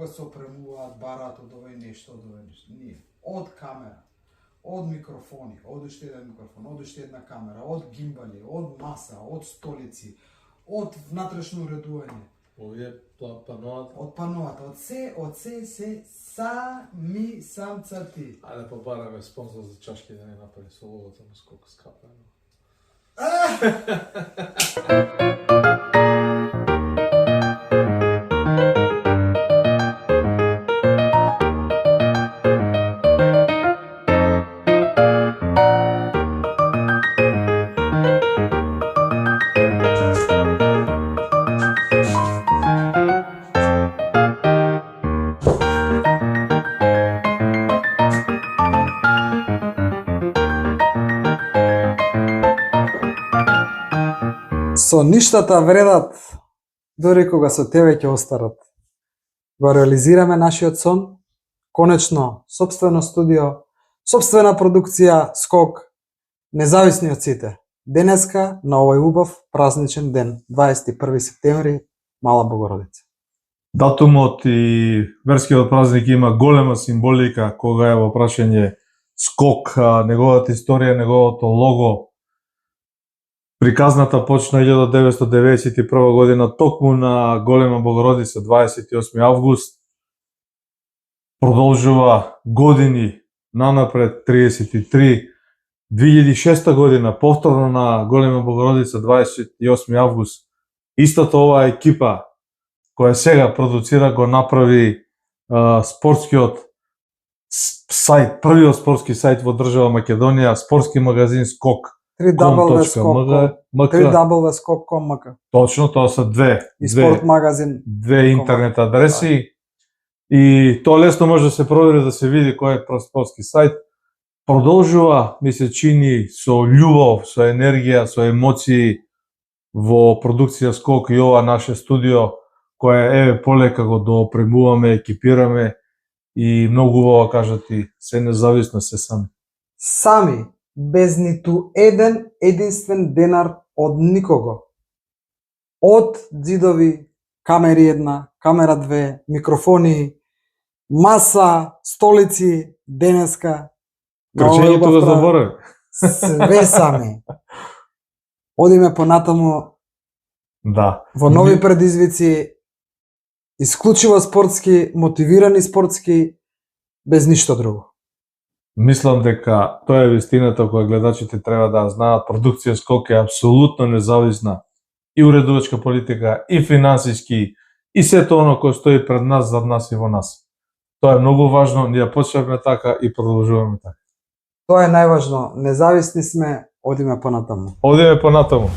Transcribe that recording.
кога се опремуваат, барат од овој нешто, од овој нешто. Ние. Од камера, од микрофони, од уште еден микрофон, од уште една камера, од гимбали, од маса, од столици, од внатрешно уредување. Овие паноата. Од паноата, од се сами самца ти. Ајде побараме спонзор за чашки да не направи со логото на Скок скапа. Со ништата вредат, дори кога со тебе ќе остарат. Го реализираме нашиот сон, конечно, сопствено студио, сопствена продукција, Скок, независни од сите. Денеска, на овој убав празничен ден, 21 септември, Мала Богородица. Датумот и верскиот празник има голема символика кога е во прашање Скок, неговата историја, неговото лого. Приказната почна 1991 година, токму на Голема Богородица, 28 август. Продолжува години нанапред, 33. 2006 година, повторно на Голема Богородица, 28 август. Истата оваа екипа, која сега продуцира, го направи спортскиот сајт, првиот спортски сајт во држава Македонија, спортски магазин Скок. www.skok.com.mk. Точно, тоа се И спорт магазин. Две интернет адреси. И тоа лесно може да се провери, да се види кој е спортски сајт. Продолжува, ми се чини, со љубов, со енергија, со емоции во продукција Скок и ова наше студио, кое полека го доопремуваме, екипираме и многу убаво кажати, се независно, се сами. Сами, без ниту еден единствен денар од никого. Од ѕидови, камери една, камера две, микрофони, маса, столици, денеска. Крчењето го заборави. Све сами. Одиме понатаму Да. во нови предизвици, исклучиво спортски, мотивирани спортски, без ништо друго. Мислам дека тоа е вистината која гледачите треба да знаат. Продукција Скок е апсолутно независна и уредувачка политика, и финансиски, и сето оно кој стои пред нас, зад нас и во нас. Тоа е многу важно, ние почнавме така и продолжуваме така. Тоа е најважно, независни сме, одиме понатаму. Одиме понатаму.